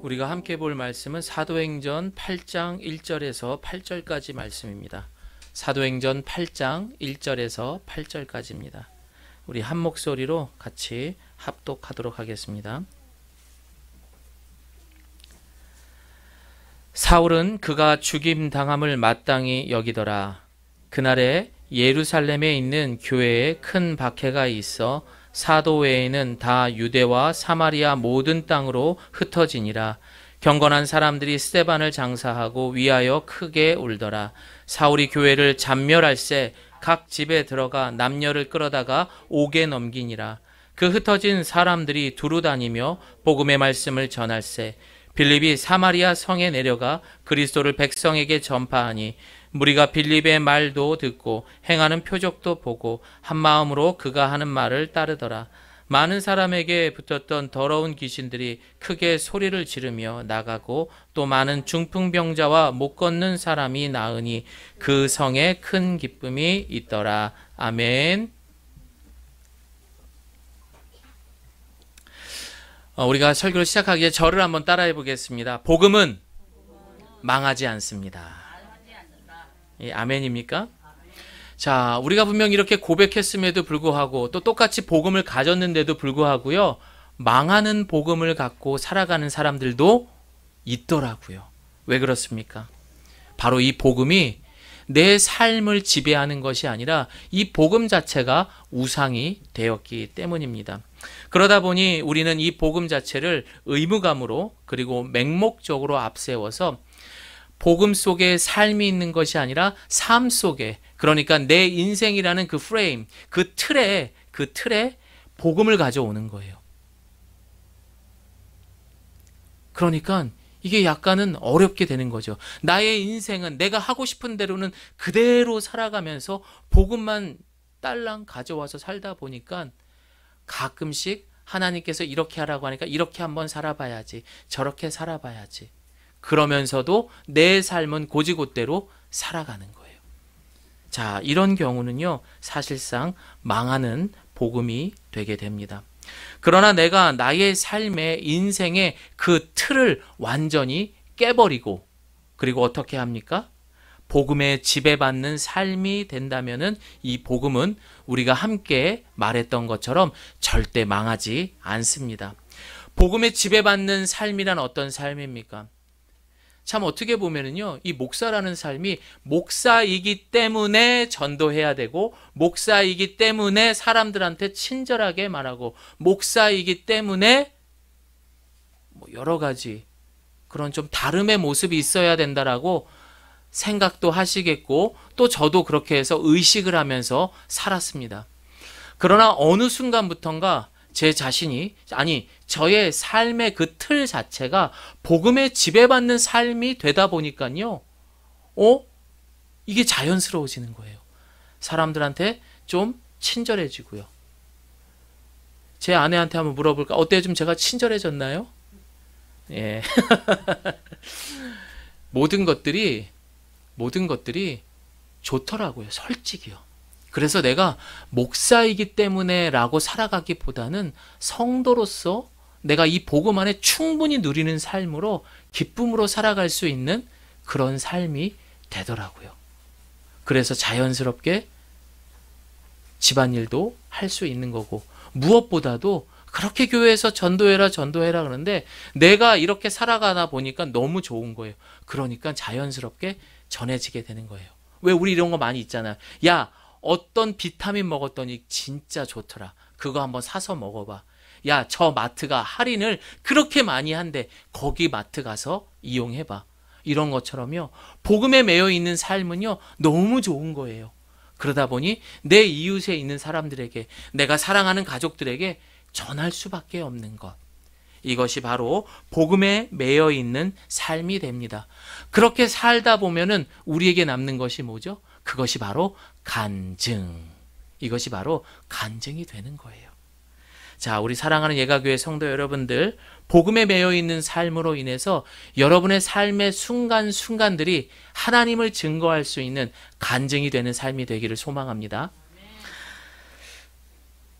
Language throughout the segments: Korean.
우리가 함께 볼 말씀은 사도행전 8장 1절에서 8절까지 말씀입니다. 사도행전 8장 1절에서 8절까지입니다. 우리 한 목소리로 같이 합독하도록 하겠습니다. 사울은 그가 죽임당함을 마땅히 여기더라. 그날에 예루살렘에 있는 교회에 큰 박해가 있어 사도 외에는 다 유대와 사마리아 모든 땅으로 흩어지니라. 경건한 사람들이 스데반을 장사하고 위하여 크게 울더라. 사울이 교회를 잔멸할새 각 집에 들어가 남녀를 끌어다가 옥에 넘기니라. 그 흩어진 사람들이 두루 다니며 복음의 말씀을 전할새 빌립이 사마리아 성에 내려가 그리스도를 백성에게 전파하니 무리가 빌립의 말도 듣고 행하는 표적도 보고 한 마음으로 그가 하는 말을 따르더라. 많은 사람에게 붙었던 더러운 귀신들이 크게 소리를 지르며 나가고 또 많은 중풍병자와 못 걷는 사람이 나으니 그 성에 큰 기쁨이 있더라. 아멘. 우리가 설교를 시작하기 전에 저를 한번 따라해 보겠습니다. 복음은 망하지 않습니다. 예, 아멘입니까? 자, 우리가 분명 이렇게 고백했음에도 불구하고 또 똑같이 복음을 가졌는데도 불구하고요, 망하는 복음을 갖고 살아가는 사람들도 있더라고요. 왜 그렇습니까? 바로 이 복음이 내 삶을 지배하는 것이 아니라 이 복음 자체가 우상이 되었기 때문입니다. 그러다 보니 우리는 이 복음 자체를 의무감으로 그리고 맹목적으로 앞세워서 복음 속에 삶이 있는 것이 아니라 삶 속에, 그러니까 내 인생이라는 그 프레임, 그 틀에 복음을 가져오는 거예요. 그러니까 이게 약간은 어렵게 되는 거죠. 나의 인생은 내가 하고 싶은 대로는 그대로 살아가면서 복음만 딸랑 가져와서 살다 보니까 가끔씩 하나님께서 이렇게 하라고 하니까 이렇게 한번 살아봐야지, 저렇게 살아봐야지. 그러면서도 내 삶은 고지곳대로 살아가는 거예요. 자, 이런 경우는요, 사실상 망하는 복음이 되게 됩니다. 그러나 내가 나의 삶의 인생의 그 틀을 완전히 깨버리고, 그리고 어떻게 합니까? 복음에 지배받는 삶이 된다면은 이 복음은 우리가 함께 말했던 것처럼 절대 망하지 않습니다. 복음에 지배받는 삶이란 어떤 삶입니까? 참 어떻게 보면은요, 이 목사라는 삶이 목사이기 때문에 전도해야 되고, 목사이기 때문에 사람들한테 친절하게 말하고, 목사이기 때문에 여러 가지 그런 좀 다름의 모습이 있어야 된다라고 생각도 하시겠고, 또 저도 그렇게 해서 의식을 하면서 살았습니다. 그러나 어느 순간부턴가 제 자신이, 아니 저의 삶의 그 틀 자체가 복음에 지배받는 삶이 되다 보니까요, 이게 자연스러워지는 거예요. 사람들한테 좀 친절해지고요. 제 아내한테 한번 물어볼까? 어때요? 좀 제가 친절해졌나요? 예. 모든 것들이 좋더라고요. 솔직히요. 그래서 내가 목사이기 때문에 라고 살아가기보다는 성도로서 내가 이 복음 안에 충분히 누리는 삶으로 기쁨으로 살아갈 수 있는 그런 삶이 되더라고요. 그래서 자연스럽게 집안일도 할 수 있는 거고, 무엇보다도 그렇게 교회에서 전도해라 그러는데 내가 이렇게 살아가다 보니까 너무 좋은 거예요. 그러니까 자연스럽게 전해지게 되는 거예요. 왜 우리 이런 거 많이 있잖아요. 야, 어떤 비타민 먹었더니 진짜 좋더라. 그거 한번 사서 먹어봐. 야, 저 마트가 할인을 그렇게 많이 한대. 거기 마트 가서 이용해봐. 이런 것처럼요, 복음에 매여 있는 삶은요, 너무 좋은 거예요. 그러다 보니 내 이웃에 있는 사람들에게, 내가 사랑하는 가족들에게 전할 수밖에 없는 것. 이것이 바로 복음에 매여 있는 삶이 됩니다. 그렇게 살다 보면은 우리에게 남는 것이 뭐죠? 그것이 바로 간증. 이것이 바로 간증이 되는 거예요. 자, 우리 사랑하는 예가교회 성도 여러분들, 복음에 매여 있는 삶으로 인해서 여러분의 삶의 순간순간들이 하나님을 증거할 수 있는 간증이 되는 삶이 되기를 소망합니다.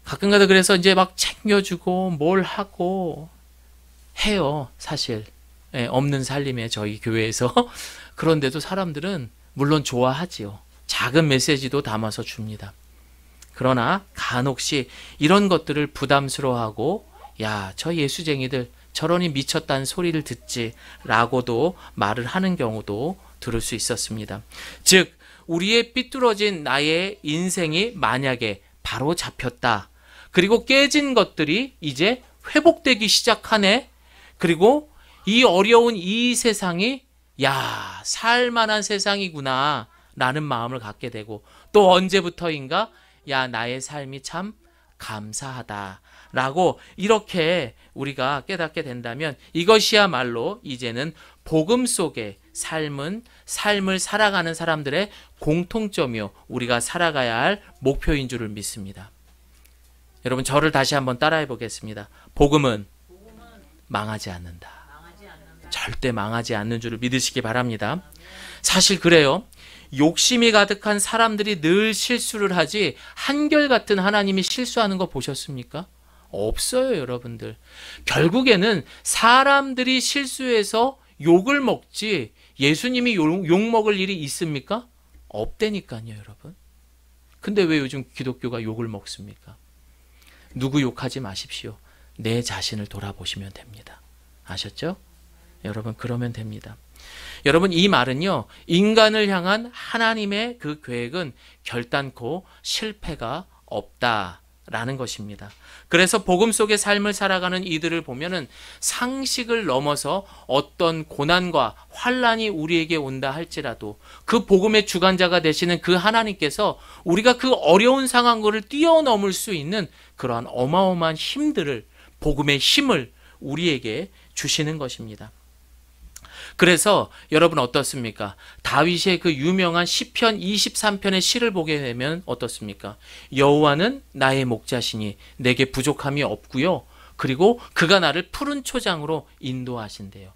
가끔가다 그래서 이제 막 챙겨주고 뭘 하고 해요, 사실. 없는 살림에 저희 교회에서 그런데도 사람들은 물론 좋아하지요. 작은 메시지도 담아서 줍니다. 그러나 간혹시 이런 것들을 부담스러워하고 야, 저 예수쟁이들 저러니 미쳤다는 소리를 듣지 라고도 말을 하는 경우도 들을 수 있었습니다. 즉 우리의 삐뚤어진 나의 인생이 만약에 바로 잡혔다. 그리고 깨진 것들이 이제 회복되기 시작하네. 그리고 이 어려운 이 세상이 야, 살만한 세상이구나 라는 마음을 갖게 되고 또 언제부터인가 야, 나의 삶이 참 감사하다 라고 이렇게 우리가 깨닫게 된다면 이것이야말로 이제는 복음 속의 삶을 살아가는 사람들의 공통점이요 우리가 살아가야 할 목표인 줄을 믿습니다. 여러분 저를 다시 한번 따라해 보겠습니다. 복음은 망하지 않는다. 절대 망하지 않는 줄을 믿으시기 바랍니다. 사실 그래요. 욕심이 가득한 사람들이 늘 실수를 하지 한결같은 하나님이 실수하는 거 보셨습니까? 없어요, 여러분들. 결국에는 사람들이 실수해서 욕을 먹지 예수님이 욕 먹을 일이 있습니까? 없다니까요, 여러분. 근데 왜 요즘 기독교가 욕을 먹습니까? 누구 욕하지 마십시오. 내 자신을 돌아보시면 됩니다. 아셨죠? 여러분 그러면 됩니다. 여러분 이 말은요. 인간을 향한 하나님의 그 계획은 결단코 실패가 없다라는 것입니다. 그래서 복음 속의 삶을 살아가는 이들을 보면은 상식을 넘어서 어떤 고난과 환난이 우리에게 온다 할지라도 그 복음의 주관자가 되시는 그 하나님께서 우리가 그 어려운 상황을 뛰어넘을 수 있는 그러한 어마어마한 힘들을 복음의 힘을 우리에게 주시는 것입니다. 그래서 여러분 어떻습니까? 다윗의 그 유명한 시편 23편의 시를 보게 되면 어떻습니까? 여호와는 나의 목자시니 내게 부족함이 없고요. 그리고 그가 나를 푸른 초장으로 인도하신대요.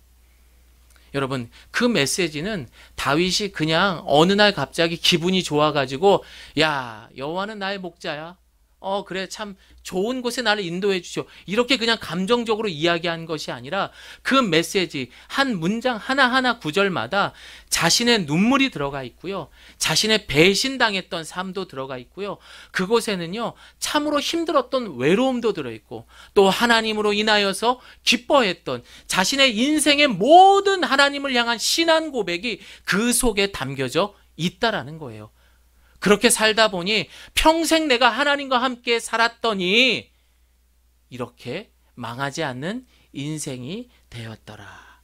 여러분 그 메시지는 다윗이 그냥 어느 날 갑자기 기분이 좋아가지고 야 여호와는 나의 목자야. 그래 참 좋은 곳에 나를 인도해 주죠. 이렇게 그냥 감정적으로 이야기한 것이 아니라 그 메시지 한 문장 하나하나 구절마다 자신의 눈물이 들어가 있고요. 자신의 배신당했던 삶도 들어가 있고요. 그곳에는요. 참으로 힘들었던 외로움도 들어있고 또 하나님으로 인하여서 기뻐했던 자신의 인생의 모든 하나님을 향한 신앙 고백이 그 속에 담겨져 있다라는 거예요. 그렇게 살다 보니 평생 내가 하나님과 함께 살았더니 이렇게 망하지 않는 인생이 되었더라.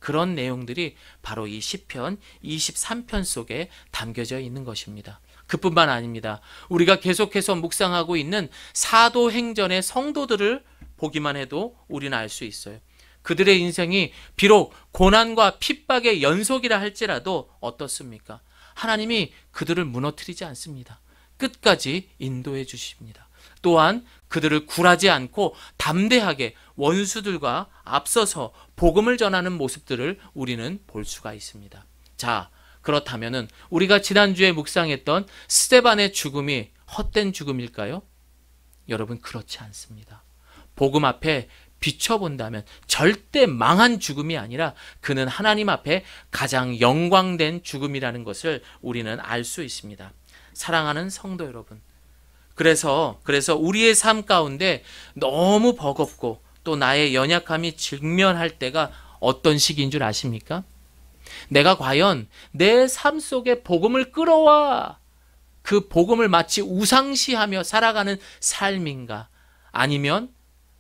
그런 내용들이 바로 이 시편 23편 속에 담겨져 있는 것입니다. 그뿐만 아닙니다. 우리가 계속해서 묵상하고 있는 사도행전의 성도들을 보기만 해도 우리는 알 수 있어요. 그들의 인생이 비록 고난과 핍박의 연속이라 할지라도 어떻습니까? 하나님이 그들을 무너뜨리지 않습니다. 끝까지 인도해 주십니다. 또한 그들을 굴하지 않고 담대하게 원수들과 앞서서 복음을 전하는 모습들을 우리는 볼 수가 있습니다. 자, 그렇다면은 우리가 지난주에 묵상했던 스데반의 죽음이 헛된 죽음일까요? 여러분 그렇지 않습니다. 복음 앞에 비춰본다면 절대 망한 죽음이 아니라 그는 하나님 앞에 가장 영광된 죽음이라는 것을 우리는 알 수 있습니다. 사랑하는 성도 여러분, 그래서 우리의 삶 가운데 너무 버겁고 또 나의 연약함이 직면할 때가 어떤 시기인 줄 아십니까? 내가 과연 내 삶 속에 복음을 끌어와 그 복음을 마치 우상시하며 살아가는 삶인가? 아니면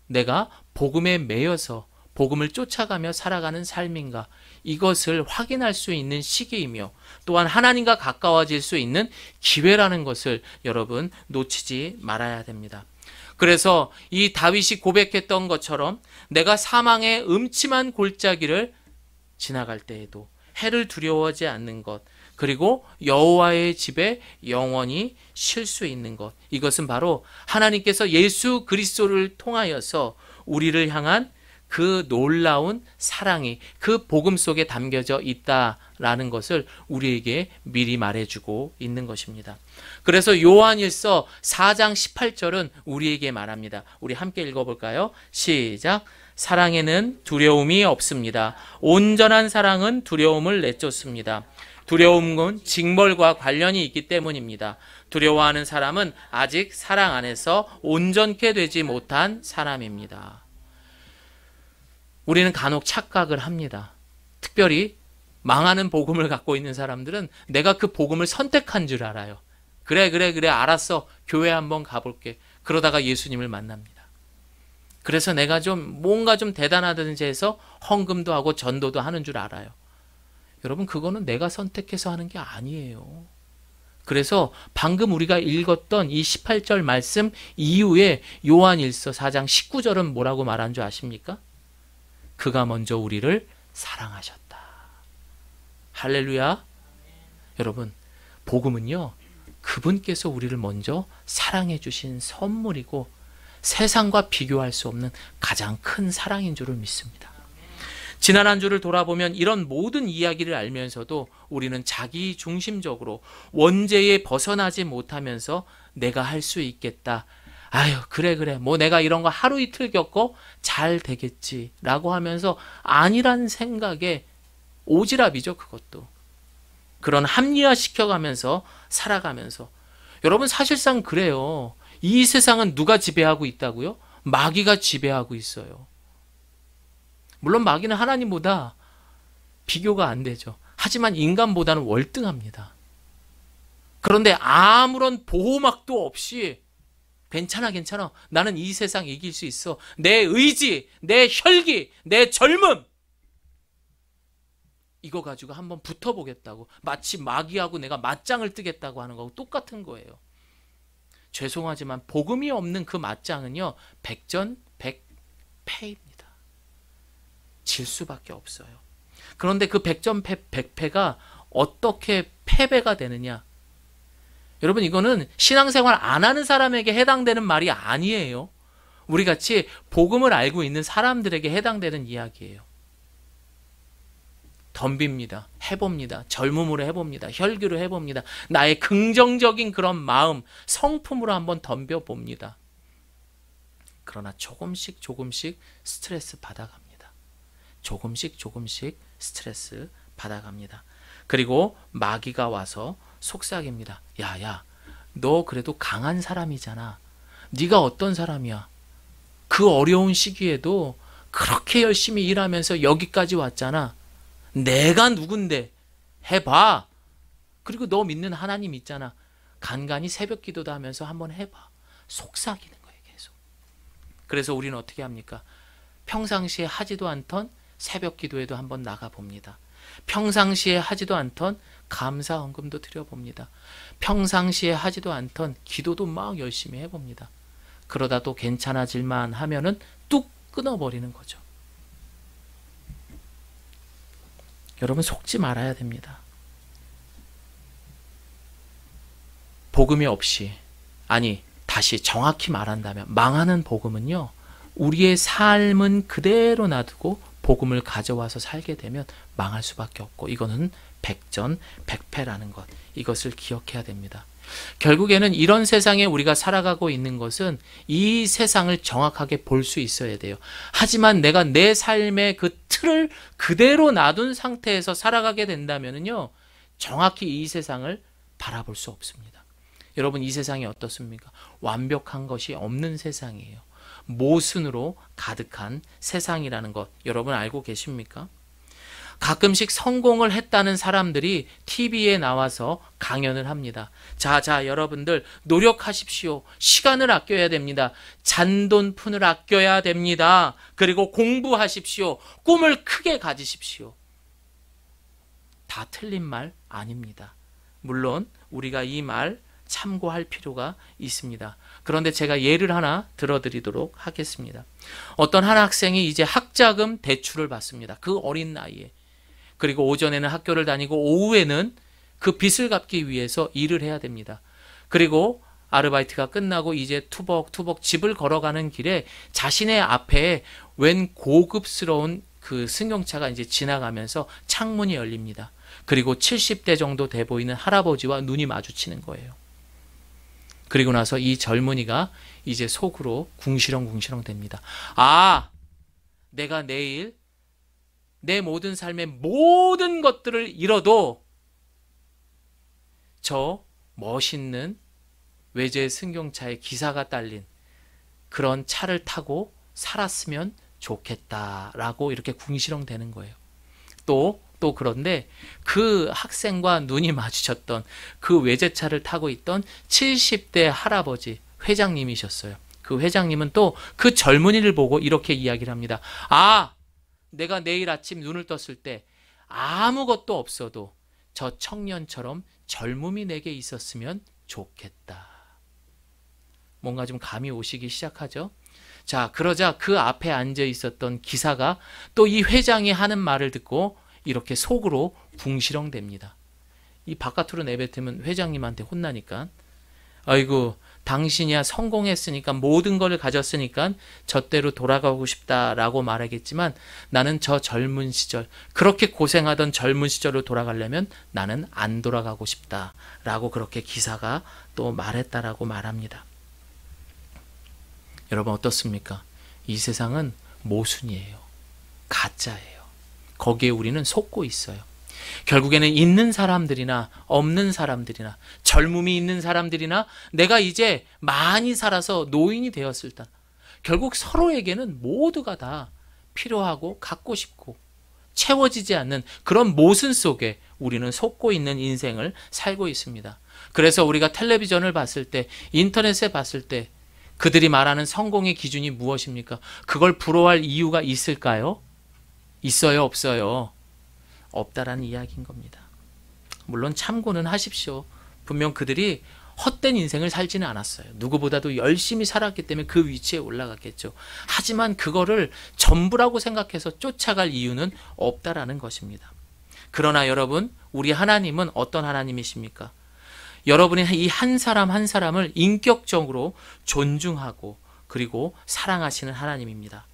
내가 복음에 매여서 복음을 쫓아가며 살아가는 삶인가? 이것을 확인할 수 있는 시기이며 또한 하나님과 가까워질 수 있는 기회라는 것을 여러분 놓치지 말아야 됩니다. 그래서 이 다윗이 고백했던 것처럼 내가 사망의 음침한 골짜기를 지나갈 때에도 해를 두려워하지 않는 것, 그리고 여호와의 집에 영원히 쉴 수 있는 것, 이것은 바로 하나님께서 예수 그리스도를 통하여서 우리를 향한 그 놀라운 사랑이 그 복음 속에 담겨져 있다라는 것을 우리에게 미리 말해주고 있는 것입니다. 그래서 요한일서 4장 18절은 우리에게 말합니다. 우리 함께 읽어볼까요? 시작. 사랑에는 두려움이 없습니다. 온전한 사랑은 두려움을 내쫓습니다. 두려움은 징벌과 관련이 있기 때문입니다. 두려워하는 사람은 아직 사랑 안에서 온전케 되지 못한 사람입니다. 우리는 간혹 착각을 합니다. 특별히 망하는 복음을 갖고 있는 사람들은 내가 그 복음을 선택한 줄 알아요. 그래 알았어. 교회 한번 가볼게. 그러다가 예수님을 만납니다. 그래서 내가 뭔가 좀 대단하든지 해서 헌금도 하고 전도도 하는 줄 알아요. 여러분, 그거는 내가 선택해서 하는 게 아니에요. 그래서 방금 우리가 읽었던 이 18절 말씀 이후에 요한일서 4장 19절은 뭐라고 말한 줄 아십니까? 그가 먼저 우리를 사랑하셨다. 할렐루야. 여러분, 복음은요, 그분께서 우리를 먼저 사랑해 주신 선물이고 세상과 비교할 수 없는 가장 큰 사랑인 줄을 믿습니다. 지난 한 주를 돌아보면 이런 모든 이야기를 알면서도 우리는 자기 중심적으로 원죄에 벗어나지 못하면서 내가 할 수 있겠다. 아유, 그래. 뭐 내가 이런 거 하루 이틀 겪고 잘 되겠지라고 하면서 아니란 생각에 오지랖이죠, 그것도. 그런 합리화시켜가면서 살아가면서. 여러분, 사실상 그래요. 이 세상은 누가 지배하고 있다고요? 마귀가 지배하고 있어요. 물론 마귀는 하나님보다 비교가 안 되죠. 하지만 인간보다는 월등합니다. 그런데 아무런 보호막도 없이 괜찮아. 나는 이 세상 이길 수 있어. 내 의지, 내 혈기, 내 젊음. 이거 가지고 한번 붙어보겠다고. 마치 마귀하고 내가 맞짱을 뜨겠다고 하는 거하고 똑같은 거예요. 죄송하지만 복음이 없는 그 맞짱은요, 백전백패입니다. 질 수밖에 없어요. 그런데 그 백전백패가 어떻게 패배가 되느냐? 여러분, 이거는 신앙생활 안 하는 사람에게 해당되는 말이 아니에요. 우리같이 복음을 알고 있는 사람들에게 해당되는 이야기예요. 덤빕니다. 해봅니다. 젊음으로 해봅니다. 혈기로 해봅니다. 나의 긍정적인 그런 마음, 성품으로 한번 덤벼봅니다. 그러나 조금씩 스트레스 받아갑니다. 조금씩 스트레스 받아갑니다. 그리고 마귀가 와서 속삭입니다. 야, 너 그래도 강한 사람이잖아. 네가 어떤 사람이야? 그 어려운 시기에도 그렇게 열심히 일하면서 여기까지 왔잖아. 내가 누군데? 해봐. 그리고 너 믿는 하나님 있잖아. 간간히 새벽 기도도 하면서 한번 해봐. 속삭이는 거예요, 계속. 그래서 우리는 어떻게 합니까? 평상시에 하지도 않던 새벽 기도에도 한번 나가봅니다. 평상시에 하지도 않던 감사 헌금도 드려봅니다. 평상시에 하지도 않던 기도도 막 열심히 해봅니다. 그러다 또 괜찮아질만 하면은 뚝 끊어버리는 거죠. 여러분, 속지 말아야 됩니다. 복음이 없이, 아니 다시 정확히 말한다면 망하는 복음은요, 우리의 삶은 그대로 놔두고 복음을 가져와서 살게 되면 망할 수밖에 없고, 이거는 백전백패라는 것, 이것을 기억해야 됩니다. 결국에는 이런 세상에 우리가 살아가고 있는 것은 이 세상을 정확하게 볼 수 있어야 돼요. 하지만 내가 내 삶의 그 틀을 그대로 놔둔 상태에서 살아가게 된다면요, 정확히 이 세상을 바라볼 수 없습니다. 여러분, 이 세상이 어떻습니까? 완벽한 것이 없는 세상이에요. 모순으로 가득한 세상이라는 것, 여러분 알고 계십니까? 가끔씩 성공을 했다는 사람들이 TV에 나와서 강연을 합니다. 자, 여러분들 노력하십시오. 시간을 아껴야 됩니다. 잔돈푼을 아껴야 됩니다. 그리고 공부하십시오. 꿈을 크게 가지십시오. 다 틀린 말 아닙니다. 물론 우리가 이 말 참고할 필요가 있습니다. 그런데 제가 예를 하나 들어드리도록 하겠습니다. 어떤 한 학생이 이제 학자금 대출을 받습니다. 그 어린 나이에. 그리고 오전에는 학교를 다니고 오후에는 그 빚을 갚기 위해서 일을 해야 됩니다. 그리고 아르바이트가 끝나고 이제 투벅투벅 집을 걸어가는 길에 자신의 앞에 웬 고급스러운 그 승용차가 이제 지나가면서 창문이 열립니다. 그리고 70대 정도 돼 보이는 할아버지와 눈이 마주치는 거예요. 그리고 나서 이 젊은이가 이제 속으로 궁시렁궁시렁 됩니다. 아, 내가 내일 내 모든 삶의 모든 것들을 잃어도 저 멋있는 외제 승용차에 기사가 딸린 그런 차를 타고 살았으면 좋겠다라고 이렇게 궁시렁 되는 거예요. 또 그런데 그 학생과 눈이 마주쳤던 그 외제차를 타고 있던 70대 할아버지 회장님이셨어요. 그 회장님은 또 그 젊은이를 보고 이렇게 이야기를 합니다. 아, 내가 내일 아침 눈을 떴을 때 아무것도 없어도 저 청년처럼 젊음이 내게 있었으면 좋겠다. 뭔가 좀 감이 오시기 시작하죠. 자, 그러자 그 앞에 앉아 있었던 기사가 또 이 회장이 하는 말을 듣고 이렇게 속으로 궁시렁댑니다. 이 바깥으로 내뱉으면 회장님한테 혼나니까, 아이고, 당신이야 성공했으니까 모든 걸 가졌으니까 저때로 돌아가고 싶다라고 말하겠지만, 나는 저 젊은 시절, 그렇게 고생하던 젊은 시절로 돌아가려면 나는 안 돌아가고 싶다라고 그렇게 기사가 또 말했다라고 말합니다. 여러분 어떻습니까? 이 세상은 모순이에요. 가짜예요. 거기에 우리는 속고 있어요. 결국에는 있는 사람들이나 없는 사람들이나 젊음이 있는 사람들이나 내가 이제 많이 살아서 노인이 되었을 때 결국 서로에게는 모두가 다 필요하고 갖고 싶고 채워지지 않는 그런 모순 속에 우리는 속고 있는 인생을 살고 있습니다. 그래서 우리가 텔레비전을 봤을 때, 인터넷에 봤을 때 그들이 말하는 성공의 기준이 무엇입니까? 그걸 부러워할 이유가 있을까요? 있어요, 없어요? 없다라는 이야기인 겁니다. 물론 참고는 하십시오. 분명 그들이 헛된 인생을 살지는 않았어요. 누구보다도 열심히 살았기 때문에 그 위치에 올라갔겠죠. 하지만 그거를 전부라고 생각해서 쫓아갈 이유는 없다라는 것입니다. 그러나 여러분, 우리 하나님은 어떤 하나님이십니까? 여러분이 이 한 사람 한 사람을 인격적으로 존중하고 그리고 사랑하시는 하나님입니다.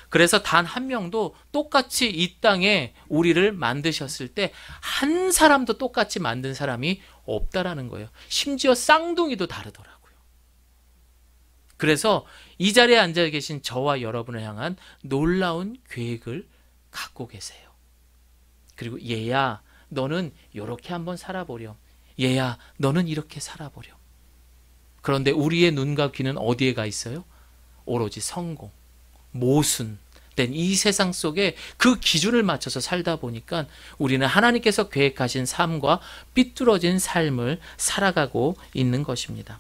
그래서 단 한 명도 똑같이 이 땅에 우리를 만드셨을 때 한 사람도 똑같이 만든 사람이 없다라는 거예요. 심지어 쌍둥이도 다르더라고요. 그래서 이 자리에 앉아 계신 저와 여러분을 향한 놀라운 계획을 갖고 계세요. 그리고 얘야, 너는 이렇게 한번 살아보렴. 얘야, 너는 이렇게 살아보렴. 그런데 우리의 눈과 귀는 어디에 가 있어요? 오로지 성공, 모순된 이 세상 속에 그 기준을 맞춰서 살다 보니까 우리는 하나님께서 계획하신 삶과 삐뚤어진 삶을 살아가고 있는 것입니다.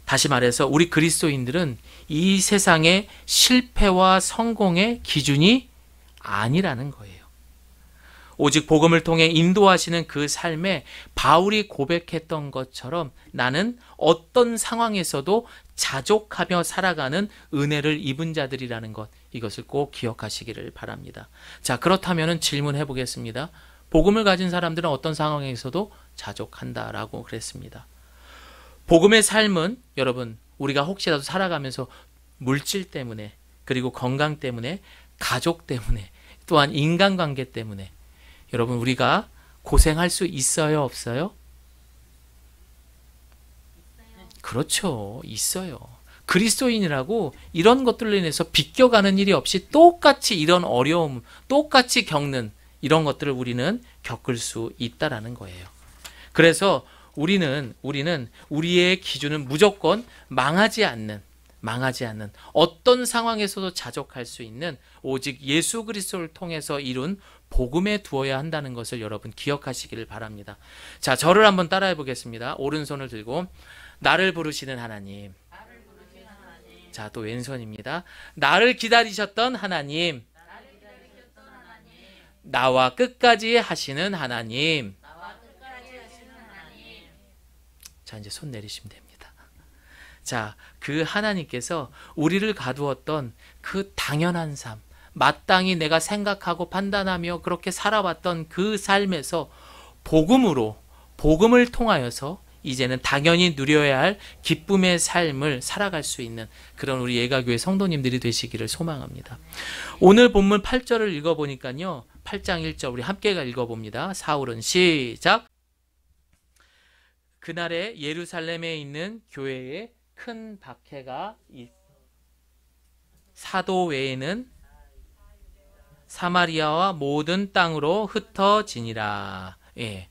다시 말해서 우리 그리스도인들은 이 세상의 실패와 성공의 기준이 아니라는 거예요. 오직 복음을 통해 인도하시는 그 삶에 바울이 고백했던 것처럼 나는 어떤 상황에서도 자족하며 살아가는 은혜를 입은 자들이라는 것, 이것을 꼭 기억하시기를 바랍니다. 자, 그렇다면 질문해 보겠습니다. 복음을 가진 사람들은 어떤 상황에서도 자족한다라고 그랬습니다. 복음의 삶은 여러분, 우리가 혹시라도 살아가면서 물질 때문에, 그리고 건강 때문에, 가족 때문에, 또한 인간관계 때문에 여러분 우리가 고생할 수 있어요, 없어요? 그렇죠. 있어요. 그리스도인이라고 이런 것들로 인해서 비껴가는 일이 없이 똑같이 이런 어려움, 똑같이 겪는 이런 것들을 우리는 겪을 수 있다라는 거예요. 그래서 우리는 우리의 기준은 무조건 망하지 않는 어떤 상황에서도 자족할 수 있는 오직 예수 그리스도를 통해서 이룬 복음에 두어야 한다는 것을 여러분 기억하시기를 바랍니다. 자, 저를 한번 따라해 보겠습니다. 오른손을 들고 나를 부르시는 하나님. 자, 또 왼손입니다. 나를 기다리셨던 하나님. 나와 끝까지 하시는 하나님. 자, 이제 손 내리시면 됩니다. 자, 그 하나님께서 우리를 가두었던 그 당연한 삶, 마땅히 내가 생각하고 판단하며 그렇게 살아왔던 그 삶에서 복음을 통하여서 이제는 당연히 누려야 할 기쁨의 삶을 살아갈 수 있는 그런 우리 예가교회 성도님들이 되시기를 소망합니다. 오늘 본문 8절을 읽어보니까요, 8장 1절 우리 함께 읽어봅니다. 사울은 시작. 그날에 예루살렘에 있는 교회에 큰 박해가 사도 외에는 사마리아와 모든 땅으로 흩어지니라. 예.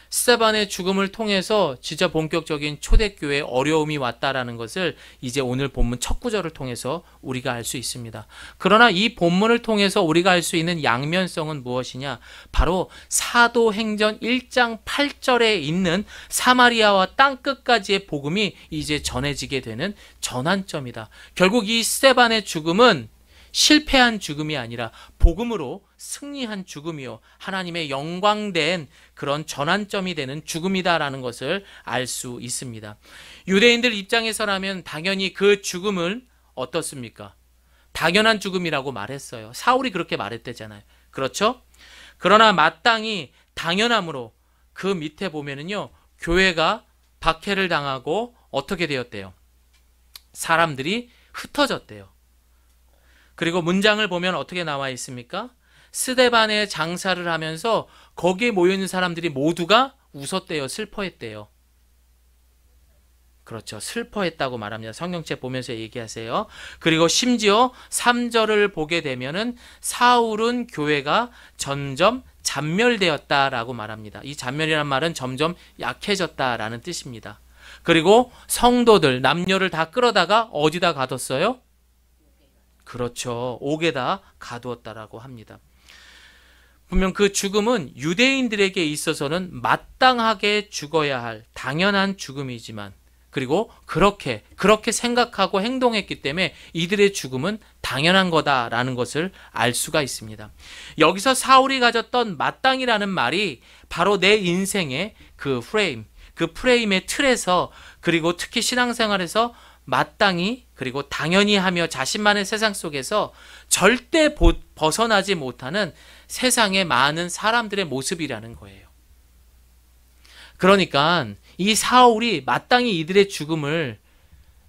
스데반의 죽음을 통해서 진짜 본격적인 초대교회에 어려움이 왔다라는 것을 이제 오늘 본문 첫 구절을 통해서 우리가 알 수 있습니다. 그러나 이 본문을 통해서 우리가 알 수 있는 양면성은 무엇이냐? 바로 사도행전 1장 8절에 있는 사마리아와 땅끝까지의 복음이 이제 전해지게 되는 전환점이다. 결국 이 스데반의 죽음은 실패한 죽음이 아니라 복음으로 승리한 죽음이요, 하나님의 영광된 그런 전환점이 되는 죽음이다라는 것을 알 수 있습니다. 유대인들 입장에서라면 당연히 그 죽음을 어떻습니까? 당연한 죽음이라고 말했어요. 사울이 그렇게 말했대잖아요. 그렇죠? 그러나 마땅히 당연함으로 그 밑에 보면은요, 교회가 박해를 당하고 어떻게 되었대요? 사람들이 흩어졌대요. 그리고 문장을 보면 어떻게 나와 있습니까? 스데반의 장사를 하면서 거기에 모여있는 사람들이 모두가 웃었대요. 슬퍼했대요. 그렇죠. 슬퍼했다고 말합니다. 성경책 보면서 얘기하세요. 그리고 심지어 3절을 보게 되면은 사울은 교회가 점점 잔멸되었다라고 말합니다. 이 잔멸이란 말은 점점 약해졌다라는 뜻입니다. 그리고 성도들, 남녀를 다 끌어다가 어디다 가뒀어요? 그렇죠. 옥에다 가두었다라고 합니다. 분명 그 죽음은 유대인들에게 있어서는 마땅하게 죽어야 할 당연한 죽음이지만, 그리고 그렇게 생각하고 행동했기 때문에 이들의 죽음은 당연한 거다라는 것을 알 수가 있습니다. 여기서 사울이 가졌던 마땅이라는 말이 바로 내 인생의 그 프레임의 틀에서, 그리고 특히 신앙생활에서 마땅히 그리고 당연히 하며 자신만의 세상 속에서 절대 벗어나지 못하는 세상의 많은 사람들의 모습이라는 거예요. 그러니까 이 사울이 마땅히 이들의 죽음을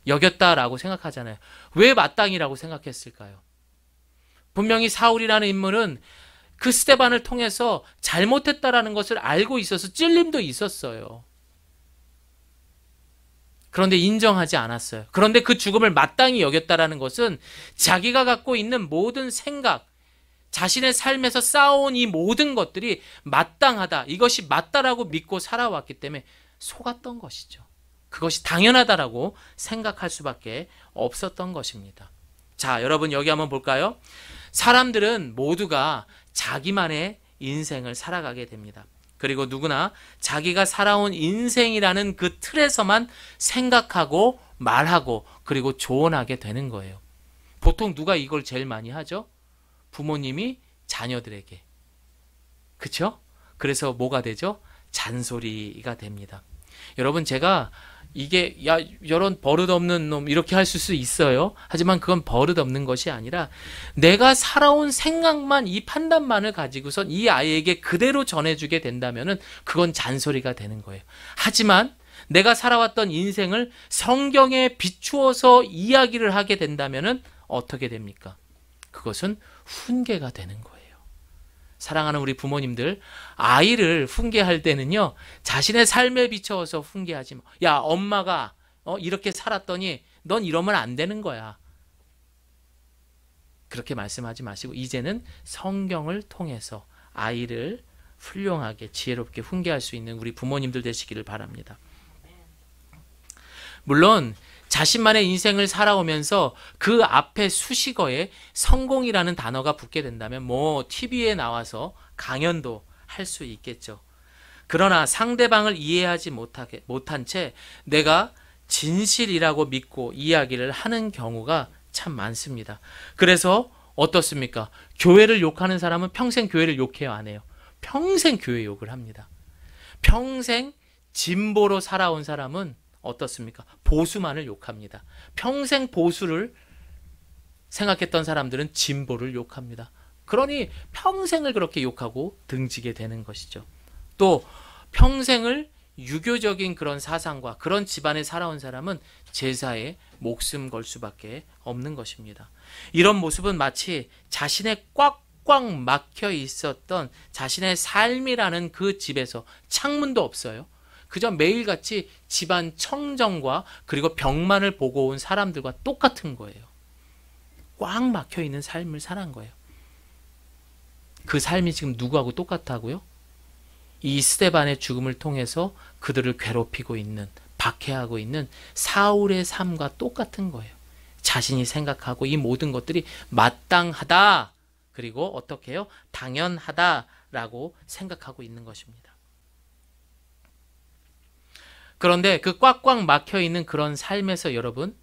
여겼다라고 생각하잖아요. 왜 마땅이라고 생각했을까요? 분명히 사울이라는 인물은 그 스데반을 통해서 잘못했다라는 것을 알고 있어서 찔림도 있었어요. 그런데 인정하지 않았어요. 그런데 그 죽음을 마땅히 여겼다라는 것은 자기가 갖고 있는 모든 생각, 자신의 삶에서 쌓아온 이 모든 것들이 마땅하다, 이것이 맞다라고 믿고 살아왔기 때문에 속았던 것이죠. 그것이 당연하다라고 생각할 수밖에 없었던 것입니다. 자, 여러분 여기 한번 볼까요? 사람들은 모두가 자기만의 인생을 살아가게 됩니다. 그리고 누구나 자기가 살아온 인생이라는 그 틀에서만 생각하고 말하고 그리고 조언하게 되는 거예요. 보통 누가 이걸 제일 많이 하죠? 부모님이 자녀들에게. 그렇죠? 그래서 뭐가 되죠? 잔소리가 됩니다. 여러분, 제가 이게 이런 버릇없는 놈 이렇게 할 수 있어요. 하지만 그건 버릇없는 것이 아니라 내가 살아온 생각만, 이 판단만을 가지고선 이 아이에게 그대로 전해주게 된다면은 그건 잔소리가 되는 거예요. 하지만 내가 살아왔던 인생을 성경에 비추어서 이야기를 하게 된다면은 어떻게 됩니까? 그것은 훈계가 되는 거예요. 사랑하는 우리 부모님들, 아이를 훈계할 때는요, 자신의 삶에 비춰서 훈계하지 마. 야, 엄마가 이렇게 살았더니 넌 이러면 안 되는 거야. 그렇게 말씀하지 마시고 이제는 성경을 통해서 아이를 훌륭하게 지혜롭게 훈계할 수 있는 우리 부모님들 되시기를 바랍니다. 물론 자신만의 인생을 살아오면서 그 앞에 수식어에 성공이라는 단어가 붙게 된다면 뭐 TV에 나와서 강연도 할 수 있겠죠. 그러나 상대방을 이해하지 못한 채 내가 진실이라고 믿고 이야기를 하는 경우가 참 많습니다. 그래서 어떻습니까? 교회를 욕하는 사람은 평생 교회를 욕해요, 안 해요? 평생 교회 욕을 합니다. 평생 진보로 살아온 사람은 어떻습니까? 보수만을 욕합니다. 평생 보수를 생각했던 사람들은 진보를 욕합니다. 그러니 평생을 그렇게 욕하고 등지게 되는 것이죠. 또 평생을 유교적인 그런 사상과 그런 집안에 살아온 사람은 제사에 목숨 걸 수밖에 없는 것입니다. 이런 모습은 마치 자신의 꽉꽉 막혀 있었던 자신의 삶이라는 그 집에서 창문도 없어요. 그저 매일같이 집안 청정과 그리고 벽만을 보고 온 사람들과 똑같은 거예요. 꽉 막혀 있는 삶을 살한 거예요. 그 삶이 지금 누구하고 똑같다고요? 이 스데반의 죽음을 통해서 그들을 괴롭히고 있는, 박해하고 있는 사울의 삶과 똑같은 거예요. 자신이 생각하고 이 모든 것들이 마땅하다, 그리고 어떻게 해요? 당연하다라고 생각하고 있는 것입니다. 그런데 그 꽉꽉 막혀 있는 그런 삶에서 여러분,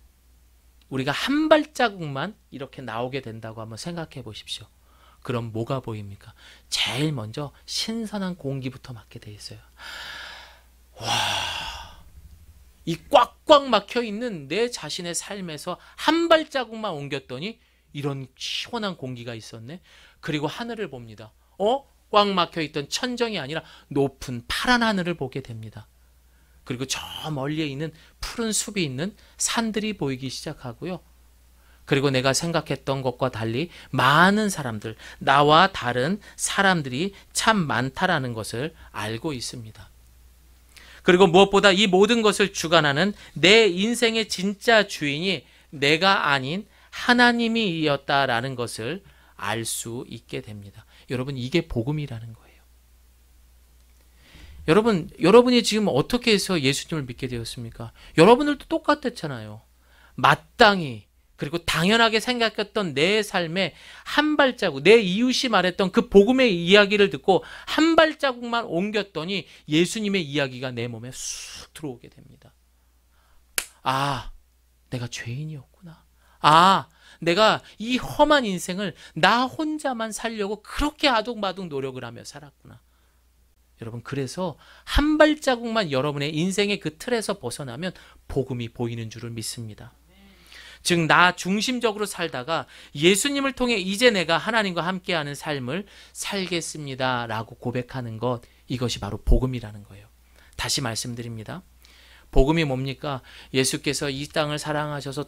우리가 한 발자국만 이렇게 나오게 된다고 한번 생각해 보십시오. 그럼 뭐가 보입니까? 제일 먼저 신선한 공기부터 맡게 돼 있어요. 와, 이 꽉꽉 막혀 있는 내 자신의 삶에서 한 발자국만 옮겼더니 이런 시원한 공기가 있었네. 그리고 하늘을 봅니다. 꽉 막혀 있던 천정이 아니라 높은 파란 하늘을 보게 됩니다. 그리고 저 멀리에 있는 푸른 숲이 있는 산들이 보이기 시작하고요. 그리고 내가 생각했던 것과 달리 많은 사람들, 나와 다른 사람들이 참 많다라는 것을 알고 있습니다. 그리고 무엇보다 이 모든 것을 주관하는 내 인생의 진짜 주인이 내가 아닌 하나님이었다라는 것을 알 수 있게 됩니다. 여러분, 이게 복음이라는 거예요. 여러분이 지금 어떻게 해서 예수님을 믿게 되었습니까? 여러분들도 똑같았잖아요. 마땅히, 그리고 당연하게 생각했던 내 삶에 한 발자국, 내 이웃이 말했던 그 복음의 이야기를 듣고 한 발자국만 옮겼더니 예수님의 이야기가 내 몸에 쑥 들어오게 됩니다. 아, 내가 죄인이었구나. 아, 내가 이 험한 인생을 나 혼자만 살려고 그렇게 아둥바둥 노력을 하며 살았구나. 여러분, 그래서 한 발자국만 여러분의 인생의 그 틀에서 벗어나면 복음이 보이는 줄을 믿습니다. 즉, 나 중심적으로 살다가 예수님을 통해 이제 내가 하나님과 함께하는 삶을 살겠습니다 라고 고백하는 것, 이것이 바로 복음이라는 거예요. 다시 말씀드립니다. 복음이 뭡니까? 예수께서 이 땅을 사랑하셔서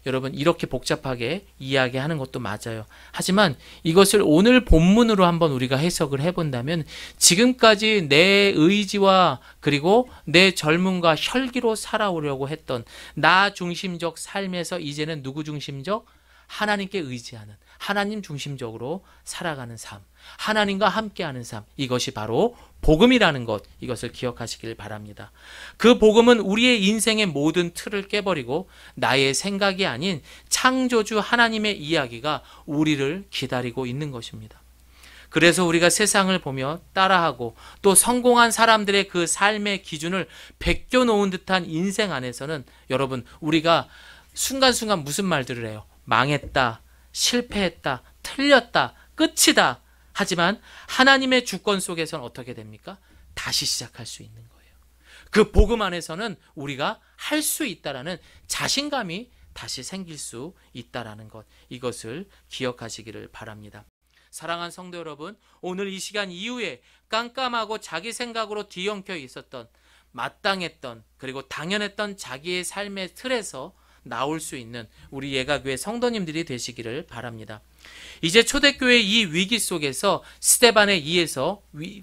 여러분, 이렇게 복잡하게 이야기하는 것도 맞아요. 하지만 이것을 오늘 본문으로 한번 우리가 해석을 해본다면, 지금까지 내 의지와 그리고 내 젊음과 혈기로 살아오려고 했던 나 중심적 삶에서 이제는 누구 중심적? 하나님께 의지하는, 하나님 중심적으로 살아가는 삶, 하나님과 함께하는 삶, 이것이 바로 복음이라는 것, 이것을 기억하시길 바랍니다. 그 복음은 우리의 인생의 모든 틀을 깨버리고 나의 생각이 아닌 창조주 하나님의 이야기가 우리를 기다리고 있는 것입니다. 그래서 우리가 세상을 보며 따라하고 또 성공한 사람들의 그 삶의 기준을 베껴놓은 듯한 인생 안에서는 여러분, 우리가 순간순간 무슨 말들을 해요? 망했다, 실패했다, 틀렸다, 끝이다. 하지만 하나님의 주권 속에서는 어떻게 됩니까? 다시 시작할 수 있는 거예요. 그 복음 안에서는 우리가 할 수 있다라는 자신감이 다시 생길 수 있다라는 것, 이것을 기억하시기를 바랍니다. 사랑하는 성도 여러분, 오늘 이 시간 이후에 깜깜하고 자기 생각으로 뒤엉켜 있었던, 마땅했던, 그리고 당연했던 자기의 삶의 틀에서 나올 수 있는 우리 예가교회 성도님들이 되시기를 바랍니다. 이제 초대교회의 이 위기 속에서 스데반에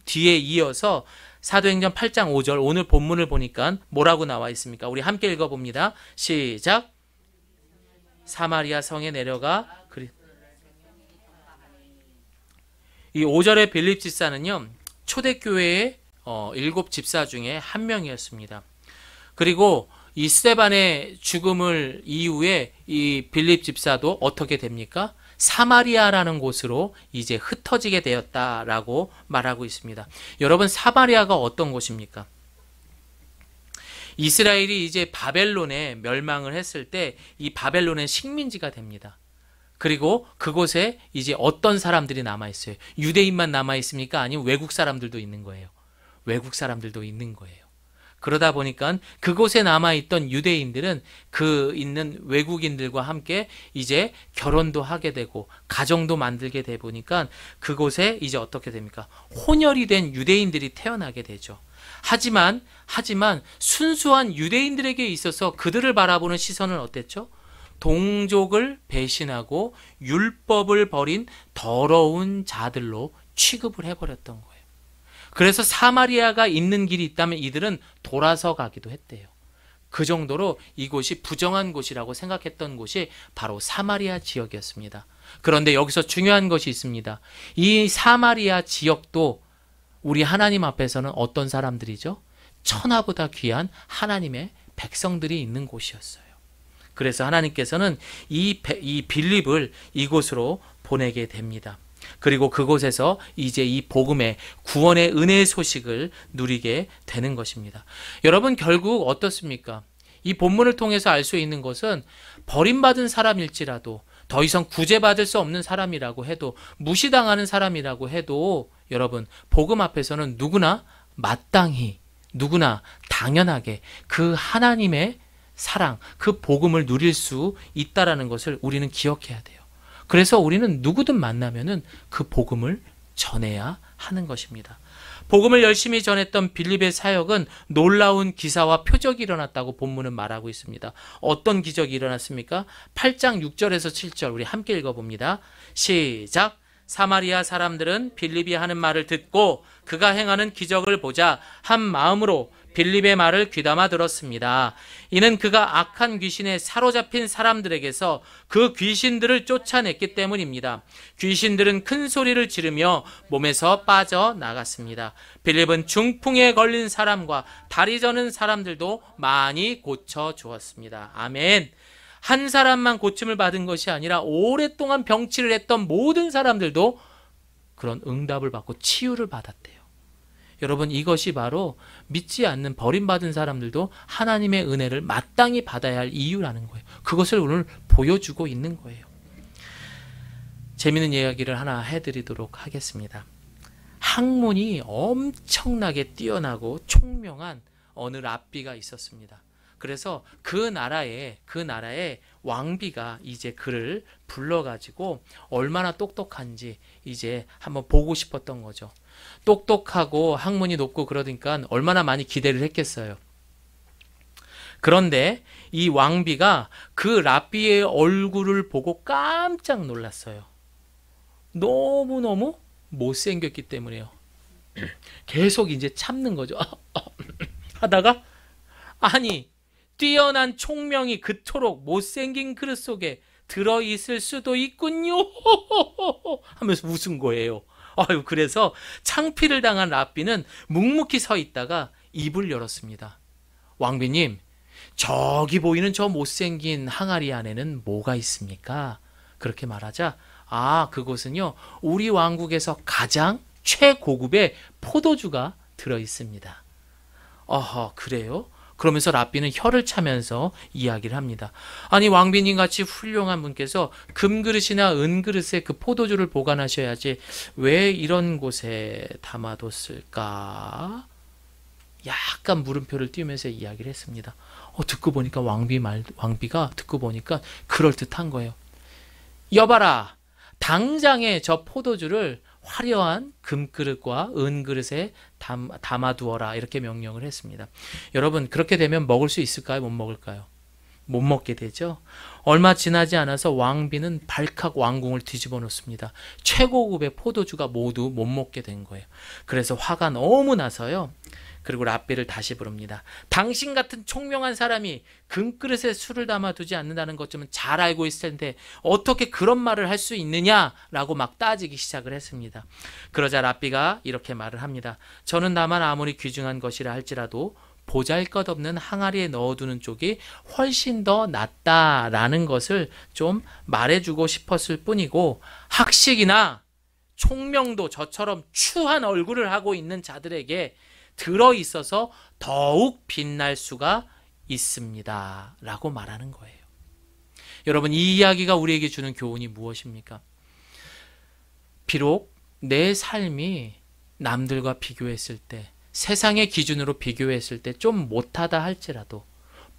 뒤에 이어서 사도행전 8장 5절, 오늘 본문을 보니까 뭐라고 나와 있습니까? 우리 함께 읽어봅니다. 시작. 사마리아 성에 내려가 이 5절의 빌립 집사는요, 초대교회의 7 집사 중에 한 명이었습니다. 그리고 이 스데반의 죽음을 이후에 이 빌립 집사도 어떻게 됩니까? 사마리아라는 곳으로 이제 흩어지게 되었다라고 말하고 있습니다. 여러분, 사마리아가 어떤 곳입니까? 이스라엘이 이제 바벨론에 멸망을 했을 때 이 바벨론의 식민지가 됩니다. 그리고 그곳에 이제 어떤 사람들이 남아있어요? 유대인만 남아있습니까? 아니면 외국 사람들도 있는 거예요? 외국 사람들도 있는 거예요. 그러다 보니까 그곳에 남아있던 유대인들은 그 있는 외국인들과 함께 이제 결혼도 하게 되고 가정도 만들게 돼 보니까 그곳에 이제 어떻게 됩니까? 혼혈이 된 유대인들이 태어나게 되죠. 하지만 순수한 유대인들에게 있어서 그들을 바라보는 시선은 어땠죠? 동족을 배신하고 율법을 버린 더러운 자들로 취급을 해버렸던 거예요. 그래서 사마리아가 있는 길이 있다면 이들은 돌아서 가기도 했대요. 그 정도로 이곳이 부정한 곳이라고 생각했던 곳이 바로 사마리아 지역이었습니다. 그런데 여기서 중요한 것이 있습니다. 이 사마리아 지역도 우리 하나님 앞에서는 어떤 사람들이죠? 천하보다 귀한 하나님의 백성들이 있는 곳이었어요. 그래서 하나님께서는 이 빌립을 이곳으로 보내게 됩니다. 그리고 그곳에서 이제 이 복음의 구원의 은혜의 소식을 누리게 되는 것입니다. 여러분, 결국 어떻습니까? 이 본문을 통해서 알 수 있는 것은 버림받은 사람일지라도, 더 이상 구제받을 수 없는 사람이라고 해도, 무시당하는 사람이라고 해도, 여러분, 복음 앞에서는 누구나 마땅히, 누구나 당연하게 그 하나님의 사랑, 그 복음을 누릴 수 있다라는 것을 우리는 기억해야 돼요. 그래서 우리는 누구든 만나면은 그 복음을 전해야 하는 것입니다. 복음을 열심히 전했던 빌립의 사역은 놀라운 기사와 표적이 일어났다고 본문은 말하고 있습니다. 어떤 기적이 일어났습니까? 8장 6절에서 7절 우리 함께 읽어봅니다. 시작! 사마리아 사람들은 빌립이 하는 말을 듣고 그가 행하는 기적을 보자 한 마음으로 빌립의 말을 귀담아 들었습니다. 이는 그가 악한 귀신에 사로잡힌 사람들에게서 그 귀신들을 쫓아냈기 때문입니다. 귀신들은 큰 소리를 지르며 몸에서 빠져나갔습니다. 빌립은 중풍에 걸린 사람과 다리 저는 사람들도 많이 고쳐주었습니다. 아멘. 한 사람만 고침을 받은 것이 아니라 오랫동안 병치를 했던 모든 사람들도 그런 응답을 받고 치유를 받았대요. 여러분, 이것이 바로 믿지 않는 버림받은 사람들도 하나님의 은혜를 마땅히 받아야 할 이유라는 거예요. 그것을 오늘 보여주고 있는 거예요. 재미있는 이야기를 하나 해드리도록 하겠습니다. 학문이 엄청나게 뛰어나고 총명한 어느 랍비가 있었습니다. 그래서 그 나라의 왕비가 이제 그를 불러가지고 얼마나 똑똑한지 이제 한번 보고 싶었던 거죠. 똑똑하고 학문이 높고 그러니까 얼마나 많이 기대를 했겠어요. 그런데 이 왕비가 그 랍비의 얼굴을 보고 깜짝 놀랐어요. 너무너무 못생겼기 때문에요. 계속 이제 참는 거죠. 하다가 아니, 뛰어난 총명이 그토록 못생긴 그릇 속에 들어있을 수도 있군요 하면서 웃은 거예요. 아유, 그래서 창피를 당한 랍비는 묵묵히 서 있다가 입을 열었습니다. 왕비님, 저기 보이는 저 못생긴 항아리 안에는 뭐가 있습니까? 그렇게 말하자, 아, 그곳은요 우리 왕국에서 가장 최고급의 포도주가 들어있습니다. 어허, 그래요? 그러면서 랍비는 혀를 차면서 이야기를 합니다. 아니, 왕비님 같이 훌륭한 분께서 금그릇이나 은그릇에 그 포도주를 보관하셔야지 왜 이런 곳에 담아뒀을까? 약간 물음표를 띄우면서 이야기를 했습니다. 듣고 보니까 왕비가 듣고 보니까 그럴듯한 거예요. 여봐라, 당장에 저 포도주를 화려한 금그릇과 은그릇에 담아두어라, 이렇게 명령을 했습니다. 여러분, 그렇게 되면 먹을 수 있을까요? 못 먹을까요? 못 먹게 되죠. 얼마 지나지 않아서 왕비는 발칵 왕궁을 뒤집어 놓습니다. 최고급의 포도주가 모두 못 먹게 된 거예요. 그래서 화가 너무 나서요, 그리고 랍비를 다시 부릅니다. 당신 같은 총명한 사람이 금그릇에 술을 담아두지 않는다는 것 좀 잘 알고 있을 텐데 어떻게 그런 말을 할 수 있느냐라고 막 따지기 시작을 했습니다. 그러자 랍비가 이렇게 말을 합니다. 저는 다만 아무리 귀중한 것이라 할지라도 보잘것없는 항아리에 넣어두는 쪽이 훨씬 더 낫다라는 것을 좀 말해주고 싶었을 뿐이고, 학식이나 총명도 저처럼 추한 얼굴을 하고 있는 자들에게 들어있어서 더욱 빛날 수가 있습니다 라고 말하는 거예요. 여러분, 이 이야기가 우리에게 주는 교훈이 무엇입니까? 비록 내 삶이 남들과 비교했을 때, 세상의 기준으로 비교했을 때 좀 못하다 할지라도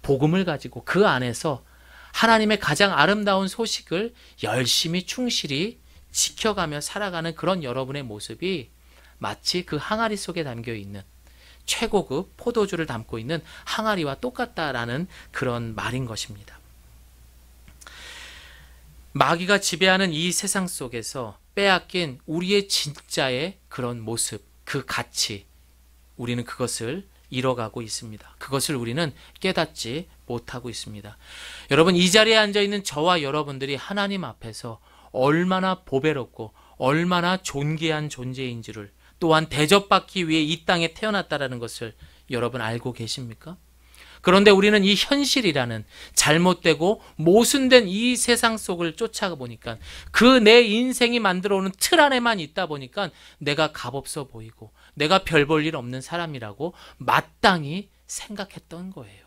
복음을 가지고 그 안에서 하나님의 가장 아름다운 소식을 열심히 충실히 지켜가며 살아가는 그런 여러분의 모습이 마치 그 항아리 속에 담겨있는 최고급 포도주를 담고 있는 항아리와 똑같다라는 그런 말인 것입니다. 마귀가 지배하는 이 세상 속에서 빼앗긴 우리의 진짜의 그런 모습, 그 가치, 우리는 그것을 잃어가고 있습니다. 그것을 우리는 깨닫지 못하고 있습니다. 여러분, 이 자리에 앉아있는 저와 여러분들이 하나님 앞에서 얼마나 보배롭고 얼마나 존귀한 존재인지를, 또한 대접받기 위해 이 땅에 태어났다라는 것을 여러분 알고 계십니까? 그런데 우리는 이 현실이라는 잘못되고 모순된 이 세상 속을 쫓아가 보니까, 그 내 인생이 만들어 오는 틀 안에만 있다 보니까 내가 값없어 보이고 내가 별 볼 일 없는 사람이라고 마땅히 생각했던 거예요.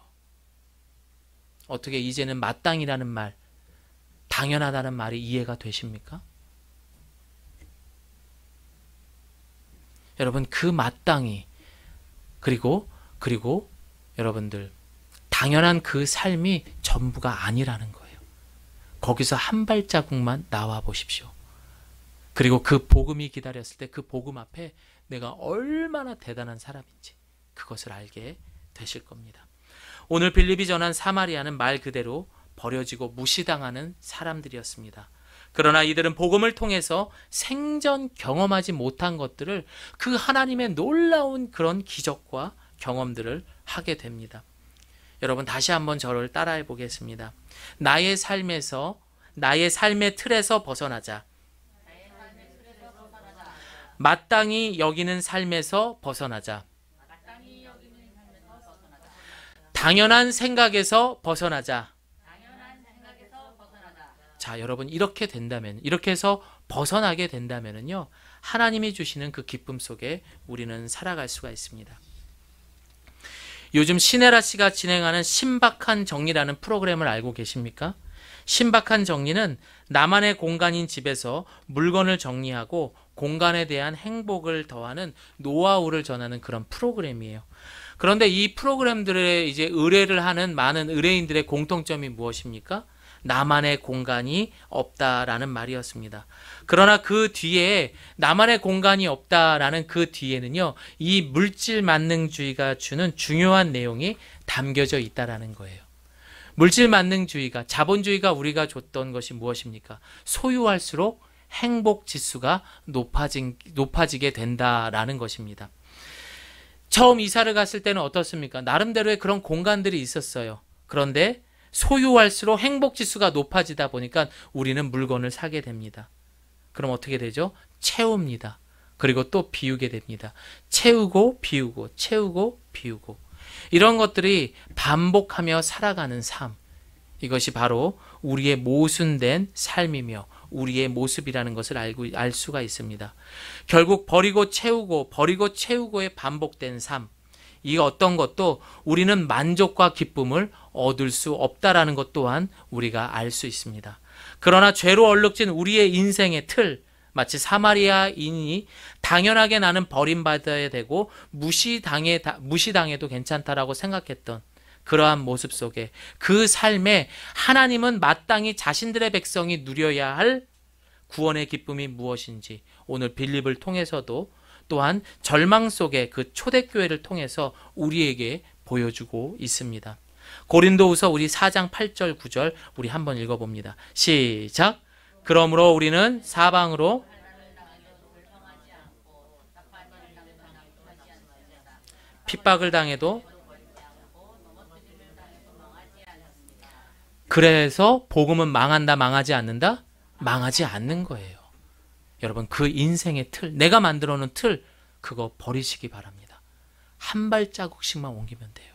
어떻게 이제는 마땅이라는 말, 당연하다는 말이 이해가 되십니까? 여러분, 그 마땅히, 그리고 여러분들, 당연한 그 삶이 전부가 아니라는 거예요. 거기서 한 발자국만 나와 보십시오. 그리고 그 복음이 기다렸을 때 그 복음 앞에 내가 얼마나 대단한 사람인지 그것을 알게 되실 겁니다. 오늘 빌립이 전한 사마리아는 말 그대로 버려지고 무시당하는 사람들이었습니다. 그러나 이들은 복음을 통해서 생전 경험하지 못한 것들을, 그 하나님의 놀라운 그런 기적과 경험들을 하게 됩니다. 여러분, 다시 한번 저를 따라해 보겠습니다. 나의 삶의 틀에서 벗어나자. 마땅히 여기는 삶에서 벗어나자. 당연한 생각에서 벗어나자. 자, 여러분, 이렇게 해서 벗어나게 된다면요, 하나님이 주시는 그 기쁨 속에 우리는 살아갈 수가 있습니다. 요즘 신혜라 씨가 진행하는 신박한 정리라는 프로그램을 알고 계십니까? 신박한 정리는 나만의 공간인 집에서 물건을 정리하고 공간에 대한 행복을 더하는 노하우를 전하는 그런 프로그램이에요. 그런데 이 프로그램들에 이제 의뢰를 하는 많은 의뢰인들의 공통점이 무엇입니까? 나만의 공간이 없다라는 말이었습니다. 그러나 그 뒤에, 나만의 공간이 없다라는 그 뒤에는요, 이 물질 만능주의가 주는 중요한 내용이 담겨져 있다라는 거예요. 물질 만능주의가, 자본주의가 우리가 줬던 것이 무엇입니까? 소유할수록 행복 지수가 높아지게 된다라는 것입니다. 처음 이사를 갔을 때는 어떻습니까? 나름대로의 그런 공간들이 있었어요. 그런데 소유할수록 행복 지수가 높아지다 보니까 우리는 물건을 사게 됩니다. 그럼 어떻게 되죠? 채웁니다. 그리고 또 비우게 됩니다. 채우고 비우고, 채우고 비우고. 이런 것들이 반복하며 살아가는 삶. 이것이 바로 우리의 모순된 삶이며 우리의 모습이라는 것을 알 수가 있습니다. 결국 버리고 채우고의 반복된 삶. 이 어떤 것도 우리는 만족과 기쁨을 얻을 수 없다라는 것 또한 우리가 알 수 있습니다. 그러나 죄로 얼룩진 우리의 인생의 틀, 마치 사마리아인이 당연하게 나는 버림받아야 되고 무시당해도 괜찮다라고 생각했던 그러한 모습 속에, 그 삶에 하나님은 마땅히 자신들의 백성이 누려야 할 구원의 기쁨이 무엇인지 오늘 빌립을 통해서도, 또한 절망 속의 그 초대교회를 통해서 우리에게 보여주고 있습니다. 고린도후서 우리 4장 8절 9절 우리 한번 읽어봅니다. 시작. 그러므로 우리는 사방으로 핍박을 당해도, 그래서 복음은 망하지 않는다? 망하지 않는 거예요. 여러분, 그 인생의 틀, 내가 만들어 놓은 틀, 그거 버리시기 바랍니다. 한 발자국씩만 옮기면 돼요.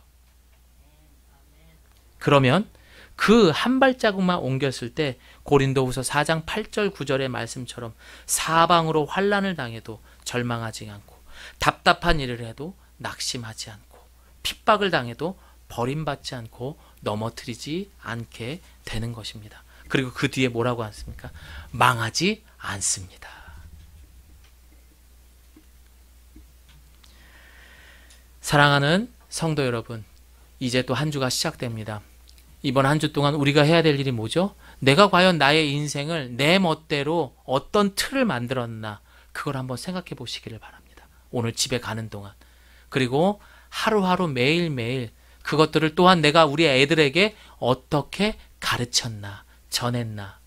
그러면 그 한 발자국만 옮겼을 때 고린도후서 4장 8절 9절의 말씀처럼 사방으로 환난을 당해도 절망하지 않고, 답답한 일을 해도 낙심하지 않고, 핍박을 당해도 버림받지 않고 넘어뜨리지 않게 되는 것입니다. 그리고 그 뒤에 뭐라고 하십니까? 망하지 않습니다. 사랑하는 성도 여러분, 이제 또 한 주가 시작됩니다. 이번 한 주 동안 우리가 해야 될 일이 뭐죠? 내가 과연 나의 인생을 내 멋대로 어떤 틀을 만들었나, 그걸 한번 생각해 보시기를 바랍니다. 오늘 집에 가는 동안. 그리고 하루하루 매일매일 그것들을 또한 내가 우리 애들에게 어떻게 가르쳤나, 전했나.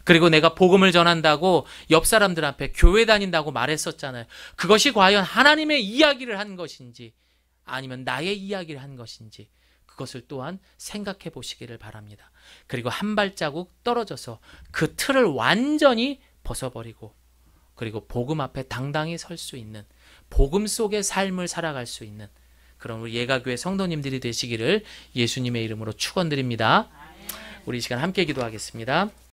그리고 내가 복음을 전한다고 옆 사람들 앞에 교회 다닌다고 말했었잖아요. 그것이 과연 하나님의 이야기를 한 것인지, 아니면 나의 이야기를 한 것인지 그것을 또한 생각해 보시기를 바랍니다. 그리고 한 발자국 떨어져서 그 틀을 완전히 벗어버리고 그리고 복음 앞에 당당히 설 수 있는, 복음 속의 삶을 살아갈 수 있는 그런 우리 예가교회 성도님들이 되시기를 예수님의 이름으로 축원드립니다. 우리 이 시간 함께 기도하겠습니다.